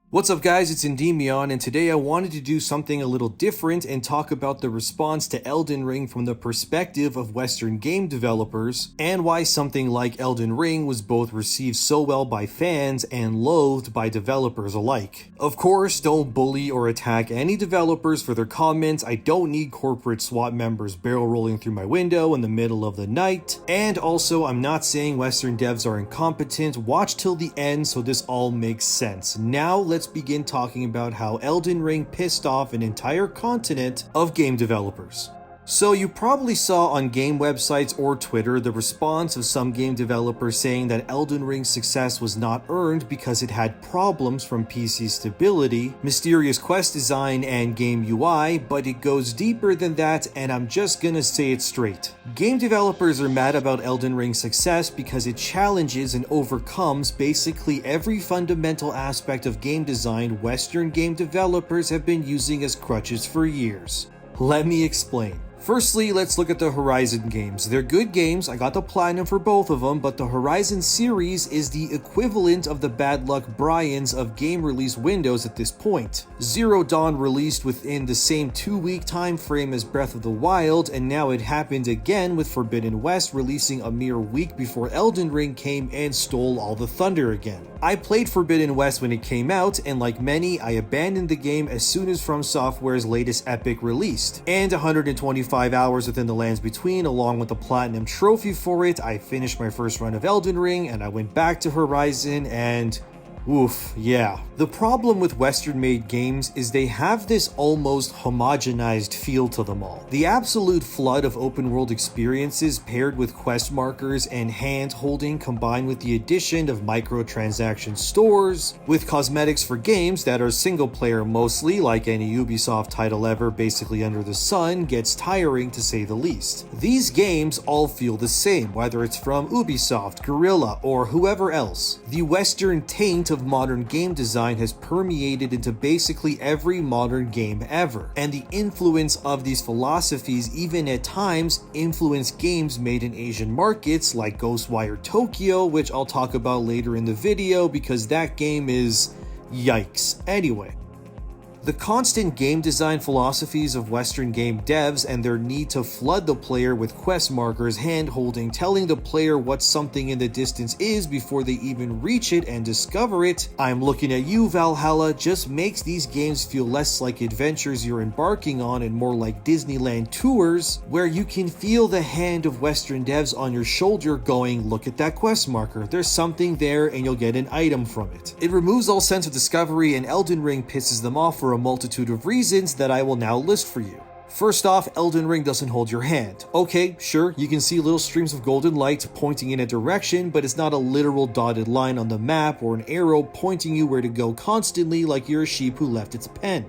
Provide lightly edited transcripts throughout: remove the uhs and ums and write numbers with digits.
What's up guys, it's Endymion, and today I wanted to do something a little different and talk about the response to Elden Ring from the perspective of Western game developers, and why something like Elden Ring was both received so well by fans and loathed by developers alike. Of course, don't bully or attack any developers for their comments. I don't need corporate SWAT members barrel rolling through my window in the middle of the night, and also I'm not saying Western devs are incompetent. Watch till the end so this all makes sense. Now let's begin talking about how Elden Ring pissed off an entire continent of game developers. So you probably saw on game websites or Twitter the response of some game developers saying that Elden Ring's success was not earned because it had problems from PC stability, mysterious quest design, and game UI, but it goes deeper than that, and I'm just gonna say it straight. Game developers are mad about Elden Ring's success because it challenges and overcomes basically every fundamental aspect of game design Western game developers have been using as crutches for years. Let me explain. Firstly, let's look at the Horizon games. They're good games, I got the platinum for both of them, but the Horizon series is the equivalent of the Bad Luck Brians of game release windows at this point. Zero Dawn released within the same 2-week time frame as Breath of the Wild, and now it happened again with Forbidden West releasing a mere week before Elden Ring came and stole all the thunder again. I played Forbidden West when it came out, and like many, I abandoned the game as soon as From Software's latest Epic released, and 125 hours within the lands between, along with the platinum trophy for it, I finished my first run of Elden Ring, and I went back to Horizon, and oof, yeah. The problem with Western-made games is they have this almost homogenized feel to them all. The absolute flood of open-world experiences paired with quest markers and hand-holding combined with the addition of microtransaction stores, with cosmetics for games that are single-player mostly, like any Ubisoft title ever basically under the sun, gets tiring to say the least. These games all feel the same, whether it's from Ubisoft, Guerrilla, or whoever else. The Western taint of modern game design has permeated into basically every modern game ever, and the influence of these philosophies even at times influence games made in Asian markets like Ghostwire Tokyo, which I'll talk about later in the video because that game is yikes. Anyway, the constant game design philosophies of Western game devs and their need to flood the player with quest markers, hand-holding, telling the player what something in the distance is before they even reach it and discover it, I'm looking at you, Valhalla, just makes these games feel less like adventures you're embarking on and more like Disneyland tours, where you can feel the hand of Western devs on your shoulder going, look at that quest marker, there's something there and you'll get an item from it. It removes all sense of discovery, and Elden Ring pisses them off for a multitude of reasons that I will now list for you. First off, Elden Ring doesn't hold your hand. Okay, sure, you can see little streams of golden light pointing in a direction, but it's not a literal dotted line on the map or an arrow pointing you where to go constantly like you're a sheep who left its pen.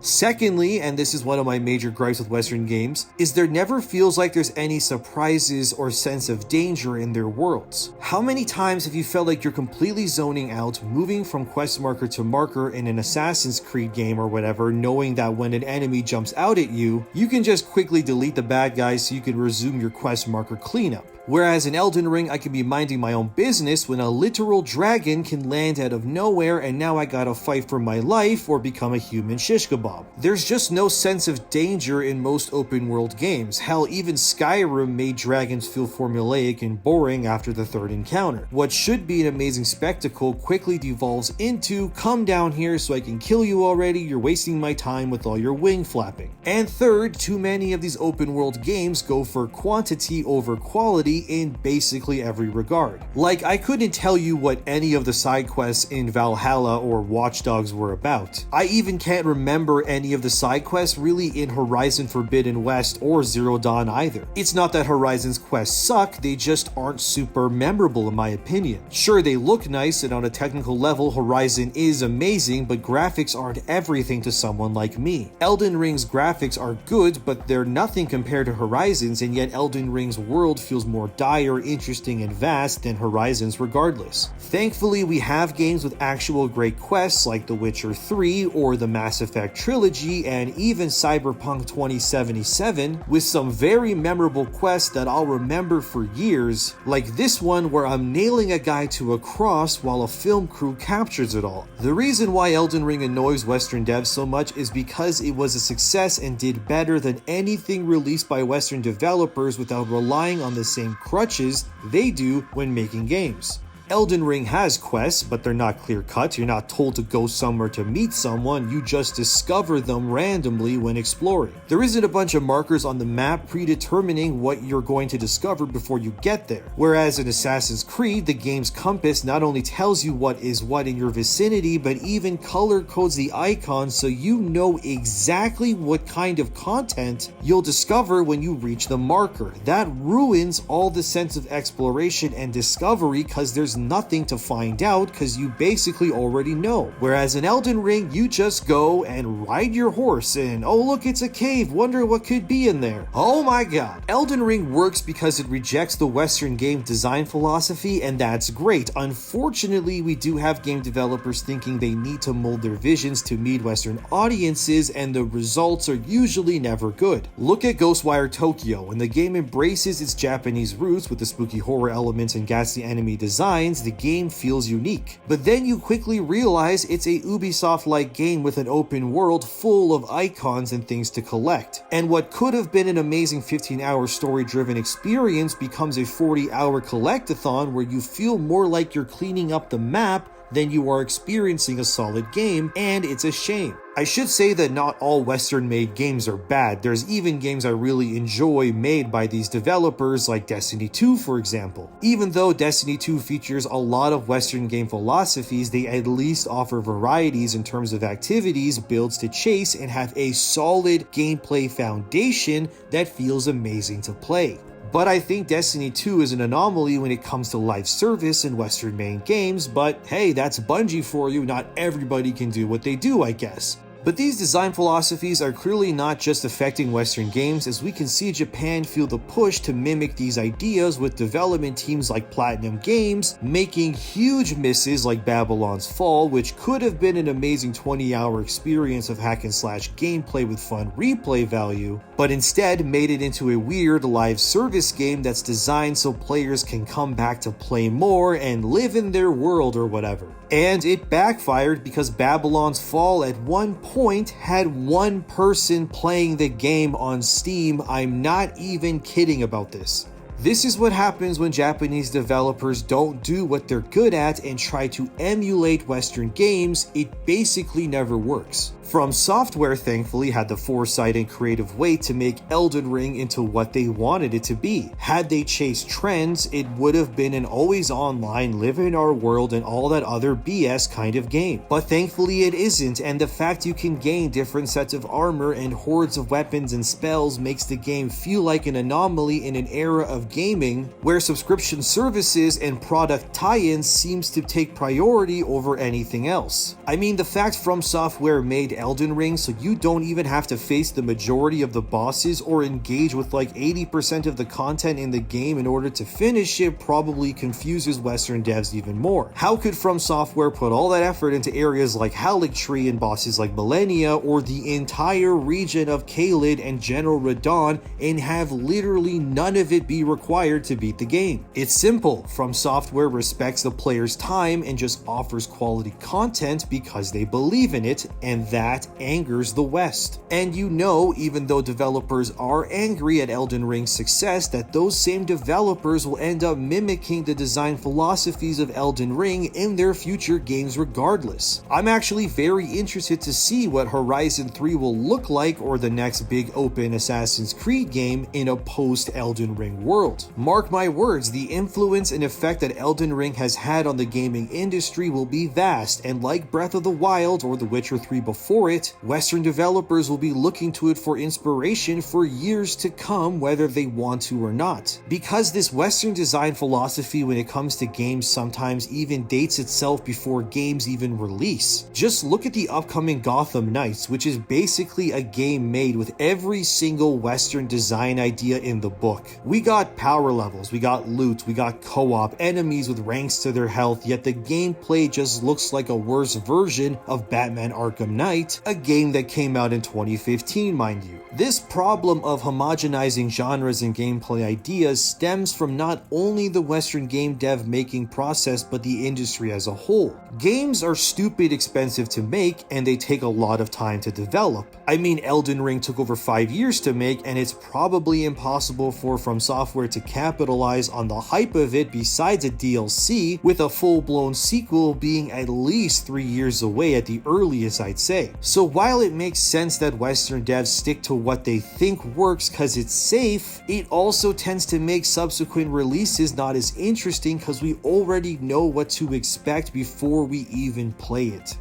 Secondly, and this is one of my major gripes with Western games, is there never feels like there's any surprises or sense of danger in their worlds. How many times have you felt like you're completely zoning out, moving from quest marker to marker in an Assassin's Creed game or whatever, knowing that when an enemy jumps out at you, you can just quickly delete the bad guys so you can resume your quest marker cleanup? Whereas in Elden Ring, I can be minding my own business when a literal dragon can land out of nowhere and now I gotta fight for my life or become a human shish kebab. There's just no sense of danger in most open world games. Hell, even Skyrim made dragons feel formulaic and boring after the third encounter. What should be an amazing spectacle quickly devolves into, come down here so I can kill you already, you're wasting my time with all your wing flapping. And third, too many of these open world games go for quantity over quality in basically every regard. Like, I couldn't tell you what any of the side quests in Valhalla or Watch Dogs were about. I even can't remember any of the side quests really in Horizon Forbidden West or Zero Dawn either. It's not that Horizon's quests suck, they just aren't super memorable in my opinion. Sure, they look nice, and on a technical level Horizon is amazing, but graphics aren't everything to someone like me. Elden Ring's graphics are good, but they're nothing compared to Horizon's, and yet Elden Ring's world feels more more dire, interesting, and vast than Horizon's regardless. Thankfully, we have games with actual great quests like The Witcher 3 or the Mass Effect trilogy and even Cyberpunk 2077 with some very memorable quests that I'll remember for years, like this one where I'm nailing a guy to a cross while a film crew captures it all. The reason why Elden Ring annoys Western devs so much is because it was a success and did better than anything released by Western developers without relying on the same crutches they do when making games. Elden Ring has quests, but they're not clear-cut. You're not told to go somewhere to meet someone, you just discover them randomly when exploring. There isn't a bunch of markers on the map predetermining what you're going to discover before you get there. Whereas in Assassin's Creed, the game's compass not only tells you what is what in your vicinity, but even color codes the icons so you know exactly what kind of content you'll discover when you reach the marker. That ruins all the sense of exploration and discovery because there's nothing to find out because you basically already know. Whereas in Elden Ring, you just go and ride your horse and oh look, it's a cave, wonder what could be in there. Oh my god. Elden Ring works because it rejects the Western game design philosophy, and that's great. Unfortunately, we do have game developers thinking they need to mold their visions to meet Western audiences, and the results are usually never good. Look at Ghostwire Tokyo. When the game embraces its Japanese roots with the spooky horror elements and ghastly enemy design, the game feels unique. But then you quickly realize it's a Ubisoft-like game with an open world full of icons and things to collect. And what could have been an amazing 15-hour story-driven experience becomes a 40-hour collectathon where you feel more like you're cleaning up the map than you are experiencing a solid game, and it's a shame. I should say that not all Western-made games are bad. There's even games I really enjoy made by these developers, like Destiny 2, for example. Even though Destiny 2 features a lot of Western game philosophies, they at least offer varieties in terms of activities, builds to chase, and have a solid gameplay foundation that feels amazing to play. But I think Destiny 2 is an anomaly when it comes to live service in Western main games, but hey, that's Bungie for you, not everybody can do what they do, I guess. But these design philosophies are clearly not just affecting Western games, as we can see Japan feel the push to mimic these ideas with development teams like Platinum Games making huge misses like Babylon's Fall, which could have been an amazing 20-hour experience of hack and slash gameplay with fun replay value, but instead made it into a weird live service game that's designed so players can come back to play more and live in their world or whatever. And it backfired because Babylon's Fall at one point had one person playing the game on Steam. I'm not even kidding about this. This is what happens when Japanese developers don't do what they're good at and try to emulate Western games. It basically never works. From Software thankfully had the foresight and creative way to make Elden Ring into what they wanted it to be. Had they chased trends, it would have been an always online, live in our world and all that other BS kind of game. But thankfully it isn't, and the fact you can gain different sets of armor and hordes of weapons and spells makes the game feel like an anomaly in an era of gaming where subscription services and product tie-ins seems to take priority over anything else. I mean, the fact From Software made Elden Ring so you don't even have to face the majority of the bosses or engage with like 80% of the content in the game in order to finish it probably confuses Western devs even more. How could From Software put all that effort into areas like Haligtree and bosses like Millennia or the entire region of Caelid and General Radon and have literally none of it be required to beat the game? It's simple. From Software respects the player's time and just offers quality content because they believe in it, and that angers the West. And you know, even though developers are angry at Elden Ring's success, that those same developers will end up mimicking the design philosophies of Elden Ring in their future games regardless. I'm actually very interested to see what Horizon 3 will look like, or the next big open Assassin's Creed game in a post-Elden Ring world. Mark my words, the influence and effect that Elden Ring has had on the gaming industry will be vast, and like Breath of the Wild or The Witcher 3 before it, Western developers will be looking to it for inspiration for years to come, whether they want to or not. Because this Western design philosophy when it comes to games sometimes even dates itself before games even release. Just look at the upcoming Gotham Knights, which is basically a game made with every single Western design idea in the book. We got power levels, we got loot, we got co-op, enemies with ranks to their health, yet the gameplay just looks like a worse version of Batman Arkham Knight, a game that came out in 2015, mind you. This problem of homogenizing genres and gameplay ideas stems from not only the Western game dev making process, but the industry as a whole. Games are stupid expensive to make, and they take a lot of time to develop. I mean, Elden Ring took over 5 years to make, and it's probably impossible for From Software to capitalize on the hype of it besides a DLC, with a full-blown sequel being at least 3 years away at the earliest, I'd say. So while it makes sense that Western devs stick to what they think works cause it's safe, it also tends to make subsequent releases not as interesting cause we already know what to expect before we even play it.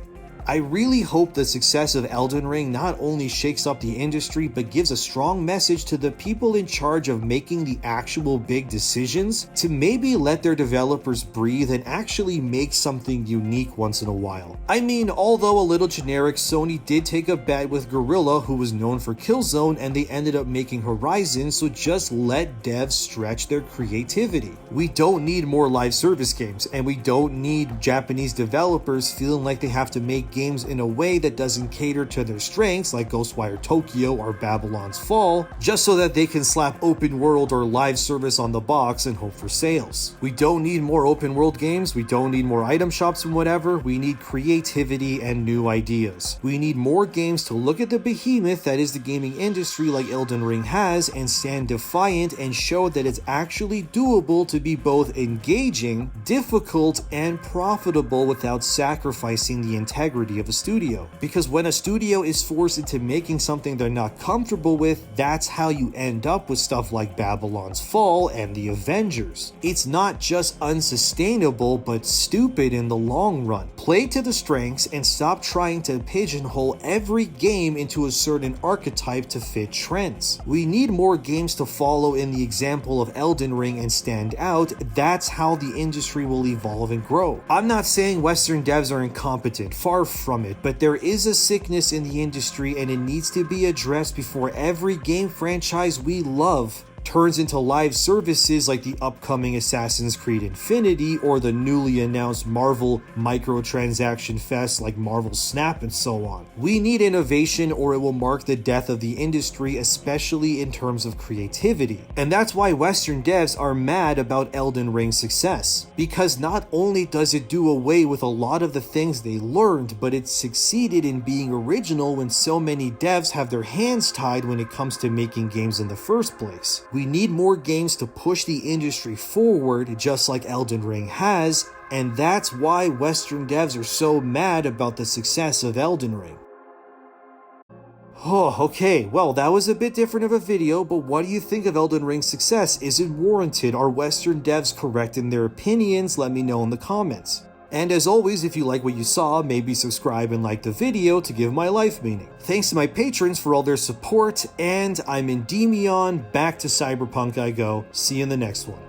I really hope the success of Elden Ring not only shakes up the industry, but gives a strong message to the people in charge of making the actual big decisions to maybe let their developers breathe and actually make something unique once in a while. I mean, although a little generic, Sony did take a bet with Guerrilla, who was known for Killzone, and they ended up making Horizon, so just let devs stretch their creativity. We don't need more live service games, and we don't need Japanese developers feeling like they have to make games in a way that doesn't cater to their strengths like Ghostwire Tokyo or Babylon's Fall, just so that they can slap open world or live service on the box and hope for sales. We don't need more open world games, we don't need more item shops and whatever, we need creativity and new ideas. We need more games to look at the behemoth that is the gaming industry like Elden Ring has and stand defiant and show that it's actually doable to be both engaging, difficult, and profitable without sacrificing the integrity of a studio. Because when a studio is forced into making something they're not comfortable with, that's how you end up with stuff like Babylon's Fall and the Avengers. It's not just unsustainable, but stupid in the long run. Play to the strengths and stop trying to pigeonhole every game into a certain archetype to fit trends. We need more games to follow in the example of Elden Ring and stand out. That's how the industry will evolve and grow. I'm not saying Western devs are incompetent, far from it, but there is a sickness in the industry and it needs to be addressed before every game franchise we love turns into live services like the upcoming Assassin's Creed Infinity or the newly announced Marvel microtransaction fest like Marvel Snap and so on. We need innovation or it will mark the death of the industry, especially in terms of creativity. And that's why Western devs are mad about Elden Ring's success. Because not only does it do away with a lot of the things they learned, but it succeeded in being original when so many devs have their hands tied when it comes to making games in the first place. We need more games to push the industry forward, just like Elden Ring has, and that's why Western devs are so mad about the success of Elden Ring. Oh, okay, well, that was a bit different of a video, but what do you think of Elden Ring's success? Is it warranted? Are Western devs correct in their opinions? Let me know in the comments. And as always, if you like what you saw, maybe subscribe and like the video to give my life meaning. Thanks to my patrons for all their support, and I'm Endymion, back to Cyberpunk I go. See you in the next one.